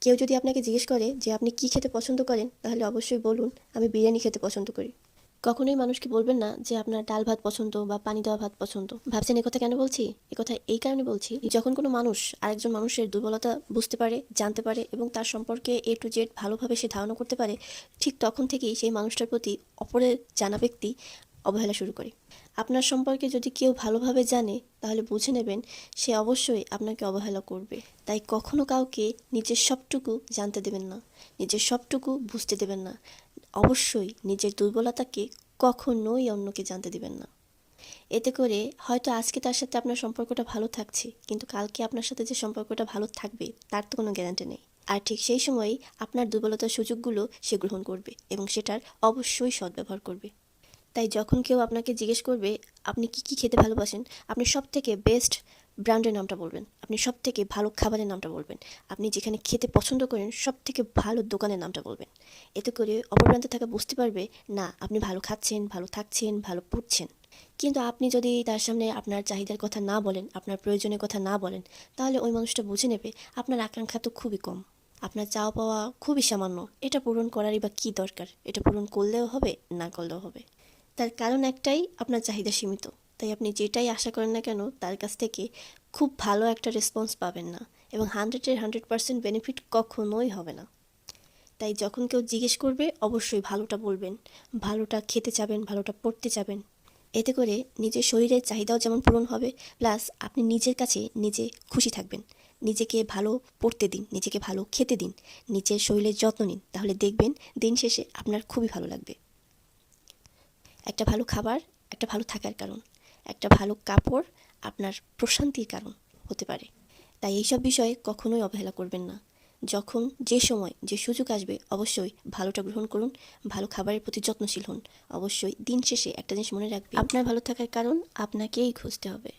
কেউ যদি আপনাকে জিজ্ঞেস করে যে আপনি কী খেতে পছন্দ করেন, তাহলে অবশ্যই বলুন আমি বিরিয়ানি খেতে পছন্দ করি। কখনোই মানুষকে বলবেন না যে আপনার ডাল ভাত পছন্দ বা পানি দেওয়া ভাত পছন্দ। ভাবছেন একথা কেন বলছি? একথা এই কারণে বলছি, যখন কোনো মানুষ আরেকজন মানুষের দুর্বলতা বুঝতে পারে, জানতে পারে এবং তার সম্পর্কে A to Z ভালোভাবে সে ধারণা করতে পারে, ঠিক তখন থেকেই সেই মানুষটার প্রতি অপরের জানা ব্যক্তি অবহেলা শুরু করে। আপনার সম্পর্কে যদি কেউ ভালোভাবে জানে, তাহলে বুঝে নেবেন সে অবশ্যই আপনাকে অবহেলা করবে। তাই কখনো কাউকে নিজের সবটুকু জানতে দেবেন না, নিজের সবটুকু বুঝতে দেবেন না। অবশ্যই নিজের দুর্বলতাকে কখনোই অন্যকে জানতে দিবেন না। এতে করে হয়তো আজকে তার সাথে আপনার সম্পর্কটা ভালো থাকছে, কিন্তু কালকে আপনার সাথে যে সম্পর্কটা ভালো থাকবে তার তো কোনো গ্যারান্টি নেই। আর ঠিক সেই সময়ই আপনার দুর্বলতার সুযোগগুলো সে গ্রহণ করবে এবং সেটার অবশ্যই সদ্ব্যবহার করবে। তাই যখন কেউ আপনাকে জিজ্ঞেস করবে আপনি কী খেতে ভালোবাসেন, আপনি সবথেকে বেস্ট ব্র্যান্ডের নামটা বলবেন, আপনি সবথেকে ভালো খাবারের নামটা বলবেন, আপনি যেখানে খেতে পছন্দ করেন সবথেকে ভালো দোকানের নামটা বলবেন। এতে করে অপর প্রান্তে থাকা বুঝতে পারবে না আপনি ভালো খাচ্ছেন, ভালো থাকছেন, ভালো পড়ছেন। কিন্তু আপনি যদি তার সামনে আপনার চাহিদার কথা না বলেন, আপনার প্রয়োজনের কথা না বলেন, তাহলে ওই মানুষটা বুঝে নেবে আপনার আকাঙ্ক্ষা তো খুবই কম, আপনার চাওয়া পাওয়া খুবই সামান্য। এটা পূরণ করারই বা কী দরকার? এটা পূরণ করলেও হবে, না করলেও হবে। তার কারণ একটাই, আপনার চাহিদা সীমিত। তাই আপনি যেটাই আশা করেন না কেন তার কাছ থেকে খুব ভালো একটা রেসপন্স পাবেন না এবং 100-এর 100% বেনিফিট কখনোই হবে না। তাই যখন কেউ জিজ্ঞেস করবে অবশ্যই ভালোটা বলবেন, ভালোটা খেতে চাবেন, ভালোটা পড়তে চাবেন। এতে করে নিজের শরীরের চাহিদাও যেমন পূরণ হবে, প্লাস আপনি নিজের কাছে নিজে খুশি থাকবেন। নিজেকে ভালো পড়তে দিন, নিজেকে ভালো খেতে দিন, নিজের শরীরের যত্ন নিন, তাহলে দেখবেন দিন শেষে আপনার খুবই ভালো লাগবে। একটা ভালো খাবার একটা ভালো থাকার কারণ, একটা ভালো কাপড় আপনার প্রশান্তির কারণ হতে পারে। তাই এইসব বিষয়ে কখনোই অবহেলা করবেন না। যখন যে সময় যে সুযোগ আসবে অবশ্যই ভালোটা গ্রহণ করুন, ভালো খাবারের প্রতি যত্নশীল হন। অবশ্যই দিন শেষে একটা জিনিস মনে রাখবেন, আপনার ভালো থাকার কারণ আপনাকেই খুঁজতে হবে।